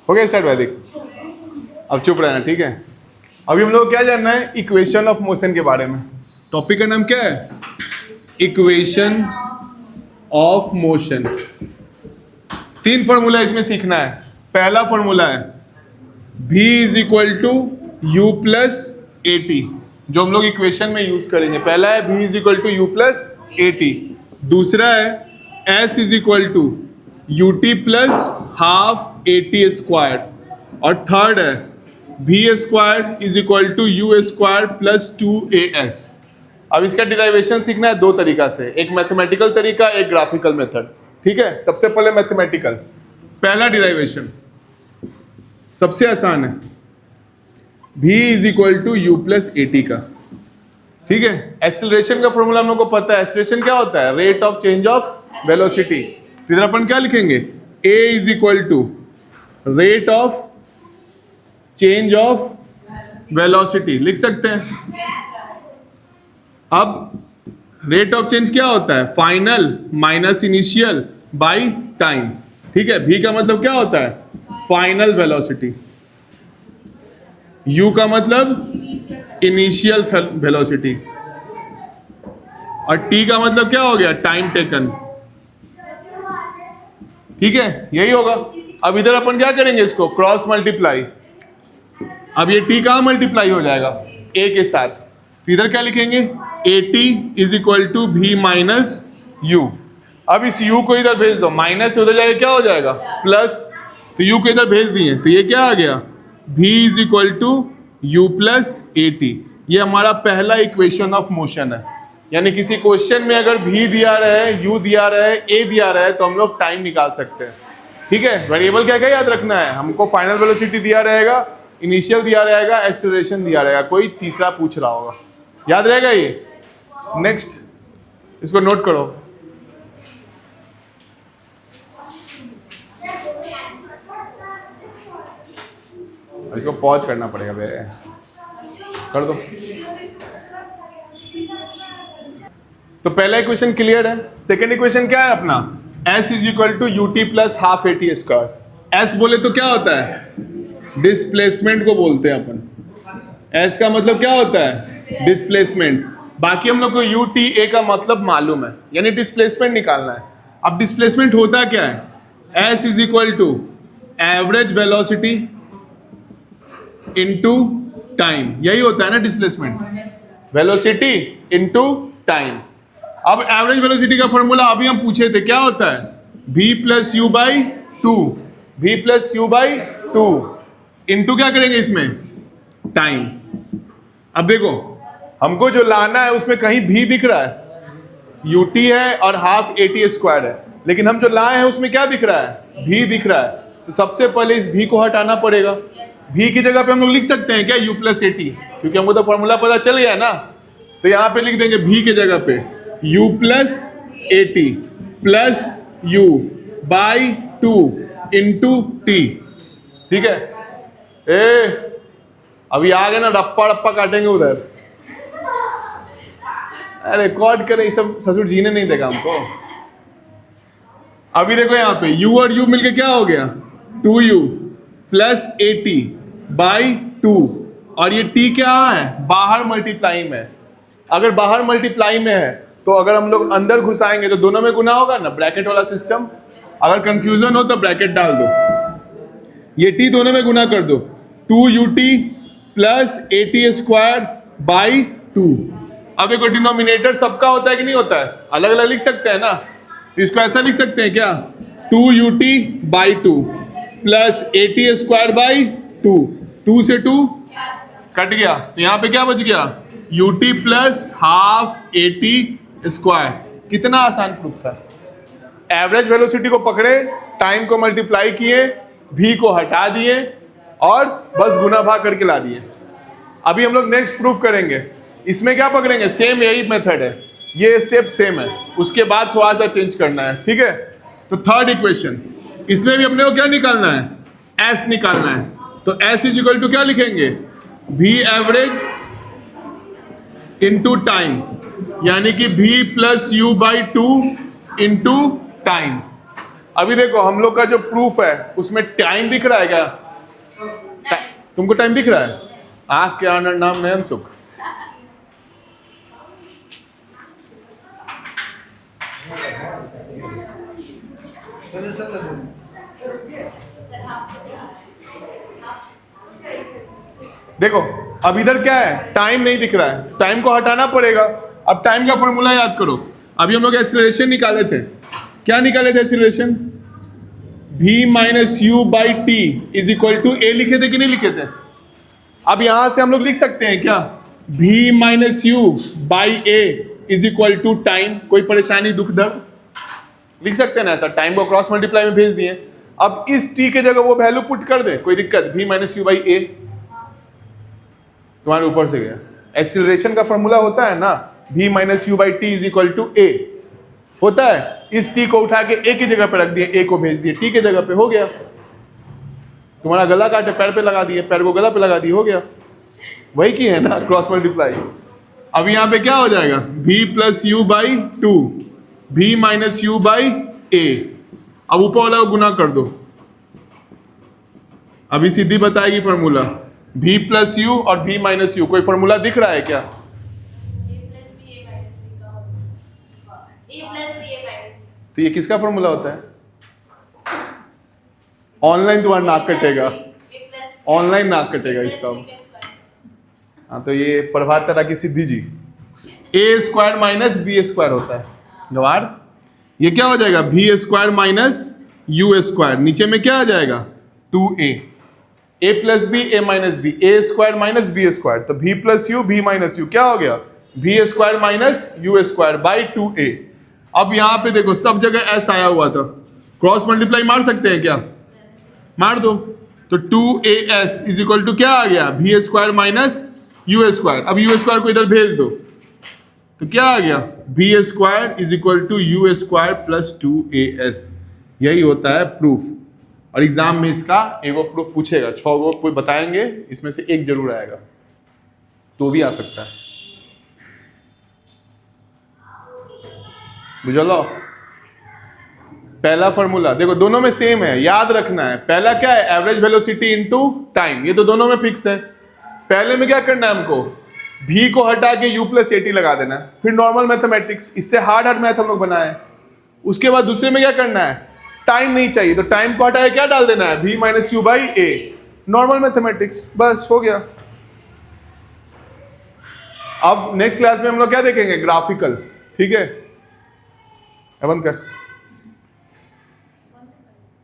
हो गया स्टार्ट वैदिक? अब चुप रहना, ठीक है। अभी हम लोग को क्या जानना है? इक्वेशन ऑफ मोशन के बारे में। टॉपिक का नाम क्या है? Equation of motion. 3 फॉर्मूला इसमें सीखना है। पहला फॉर्मूला है v is equal to u plus a t, जो हम लोग इक्वेशन में यूज करेंगे। पहला है v is equal to u plus a t. दूसरा है s is equal to u t plus half a t square. और थर्ड है v square is equal to u square plus 2as। अब इसका डिराइवेशन सीखना है 2 तरीका से, एक मैथमेटिकल तरीका, एक ग्राफिकल मेथड। ठीक है, सबसे पहले मैथमेटिकल। पहला डिराइवेशन सबसे आसान है, v is equal to u plus a t का। ठीक है, एक्सेलरेशन का फॉर्मूला हम लोग को पता है। एक्सेलरेशन क्या होता है? Rate of change of velocity. तो इधर अपन क्या लिखेंगे? a is equal to rate of change of velocity लिख सकते हैं। अब रेट ऑफ चेंज क्या होता है? Final minus initial by time. ठीक है, v का मतलब क्या होता है? Final velocity. u का मतलब इनिशियल वेलोसिटी। और t का मतलब क्या हो गया? Time taken. ठीक है, यही होगा। अब इधर अपन क्या करेंगे? इसको क्रॉस मल्टीप्लाई। अब ये t कहां मल्टीप्लाई हो जाएगा? a के साथ। तो इधर क्या लिखेंगे? A t is equal to v minus u. अब इस u को इधर भेज दो, माइनस से उधर जाएगा क्या हो जाएगा? प्लस। तो u को इधर भेज दिए, तो ये क्या आ गया? v is equal to u plus a t. ये हमारा पहला इक्वेशन ऑफ मोशन है। यानी किसी क्वेश्चन में अगर v दिया रहा है, u दिया रहा है, a दिया रहा है, तो हम लोग टाइम निकाल सकते हैं। ठीक है, वेरिएबल क्या क्या याद रखना है हमको? फाइनल वेलोसिटी दिया रहेगा, इनिशियल दिया रहेगा, एक्सेलरेशन दिया रहेगा, कोई तीसरा पूछ रहा होगा। याद रहेगा ये? नेक्स्ट, इसको नोट करो। इसको पॉज करना पड़ेगा बे, कर दो। तो पहला इक्वेशन क्लियर है। सेकेंड इक्वेशन क्या है अपना? s is equal to u t plus half a t square. S बोले तो क्या होता है? डिस्प्लेसमेंट को बोलते हैं अपन। एस का मतलब क्या होता है? डिस्प्लेसमेंट। बाकी हम लोग को यू टी ए का मतलब मालूम है, यानी डिस्प्लेसमेंट निकालना है। अब डिस्प्लेसमेंट होता क्या है? एस is equal to average velocity into time. यही होता है ना डिस्प्लेसमेंट, वेलोसिटी इनटू टाइम। अब एवरेज वेलोसिटी का फॉर्मूला अभी हम पूछे थे, क्या होता है? v plus u by two. v plus u by two into क्या करेंगे इसमें? टाइम। अब देखो, हमको जो लाना है उसमें कहीं v दिख रहा है? ut है और हाफ ए टी स्क्वायर है, लेकिन हम जो लाए हैं उसमें क्या दिख रहा है? v दिख रहा है। तो सबसे पहले इस v को हटाना पड़ेगा। v की जगह पे हम लोग लिख सकते हैं क्या? u प्लस ए टी, क्योंकि हमको तो फॉर्मूला पता चल गया ना। तो यहाँ पे लिख देंगे v के जगह पे u plus a T plus u by two into T. ठीक है, अभी आ गए ना, रप्पा रप्पा काटेंगे उधर। अरे रिकॉर्ड करें, सब ससुर जी ने नहीं देखा हमको। अभी देखो यहाँ पे u और u मिलके क्या हो गया? 2u plus a T by two. और ये t क्या है? बाहर मल्टीप्लाई में। अगर बाहर मल्टीप्लाई में है तो अगर हम लोग अंदर घुसाएंगे तो दोनों में गुना होगा ना, ब्रैकेट वाला सिस्टम। अगर कंफ्यूजन हो तो ब्रैकेट डाल दो, ये t दोनों में गुना कर दो। 2ut plus a t square by two. अब देखो डिनोमिनेटर सबका होता है कि नहीं होता है? अलग अलग लिख सकते हैं ना। तो इसको ऐसा लिख सकते हैं क्या? 2ut by two plus a t square by two. 2 से 2 कट गया, तो यहाँ पे क्या बच गया? ut plus half a t square. कितना आसान प्रूफ था। एवरेज वेलोसिटी को पकड़े, टाइम को मल्टीप्लाई किए, v को हटा दिए और बस गुना भाग करके ला दिए। अभी हम लोग नेक्स्ट प्रूफ करेंगे। इसमें क्या पकड़ेंगे? सेम यही मेथड है, ये स्टेप सेम है, उसके बाद थोड़ा सा चेंज करना है। ठीक है, तो थर्ड इक्वेशन, इसमें भी अपने को क्या निकालना है? s निकालना है। तो s इज इक्वल टू क्या लिखेंगे? v एवरेज इंटू टाइम, यानी कि v plus u by two into time. अभी देखो हम लोग का जो प्रूफ है उसमें टाइम दिख रहा है क्या? तुमको टाइम दिख रहा है? आँख के आनंद नाम नयन सुख। देखो अब इधर क्या है, टाइम नहीं दिख रहा है, टाइम को हटाना पड़ेगा। अब टाइम का फॉर्मूला याद करो। अभी हम लोग एक्सीलरेशन निकाले थे, क्या निकाले थे acceleration? v minus u by t is equal to a लिखे थे कि नहीं लिखे थे? अब यहां से हम लोग लिख सकते हैं क्या, v minus u by a is equal to time. कोई परेशानी दुख दर्द लिख सकते हैं ना ऐसा, टाइम को क्रॉस मल्टीप्लाई में भेज दिए। अब इस t के जगह वो वैल्यू पुट कर दे, कोई दिक्कत? v माइनस यू बाई ए तुम्हारे ऊपर से गया। एक्सीलरेशन का फॉर्मूला होता है ना v minus u by t is equal to a, होता है। इस t को उठा के a की जगह पे रख दिए, a को भेज दिए t के जगह पे, हो गया। तुम्हारा गला काटे पैर पे लगा दिए, पैर को गला पे लगा दिए, हो गया। वही की है ना क्रॉस मल्टीप्लाई। अब यहाँ पे क्या हो जाएगा, v plus u by two, v minus u by a. अब ऊपर वाला को गुना कर दो, अभी सीधी बताएगी फॉर्मूला। v प्लस यू और v माइनस यू, कोई फॉर्मूला दिख रहा है क्या? तो ये किसका फॉर्मूला होता है? ऑनलाइन तुम्हारा नाक कटेगा, ऑनलाइन नाक कटेगा इसका। हाँ तो ये प्रभात तरह की सिद्धि जी, a square minus b square होता है गवार। ये क्या हो जाएगा, v square minus u square, नीचे में क्या आ जाएगा 2a, a plus b a minus b, a square minus b square. तो v plus u v minus u क्या हो गया, v square minus u square by 2a। अब यहां पे देखो सब जगह s आया हुआ था, क्रॉस मल्टीप्लाई मार सकते हैं क्या? मार दो। तो 2as इज इक्वल टू क्या आ गया, v square minus u square. अब यू स्क्वायर को इधर भेज दो तो क्या आ गया, v square is equal to u square plus 2as। यही होता है प्रूफ। और एग्जाम में इसका एगो प्रूफ पूछेगा, 6 गो कोई बताएंगे, इसमें से एक जरूर आएगा, तो भी आ सकता है। बुझलो? पहला फॉर्मूला देखो दोनों में सेम है, याद रखना है। पहला क्या है, एवरेज वेलोसिटी इनटू टाइम, ये तो दोनों में फिक्स है। पहले में क्या करना है हमको, v को हटा के u प्लस ए टी लगा देना है, फिर नॉर्मल मैथमेटिक्स, इससे हार्ड मैथ हम लोग बनाए। उसके बाद दूसरे में क्या करना है, टाइम नहीं चाहिए तो टाइम को हटा के क्या डाल देना है, v minus u by A, normal mathematics, बस हो गया। अब नेक्स्ट क्लास में हम लोग क्या देखेंगे, ग्राफिकल। ठीक है, बंद कर।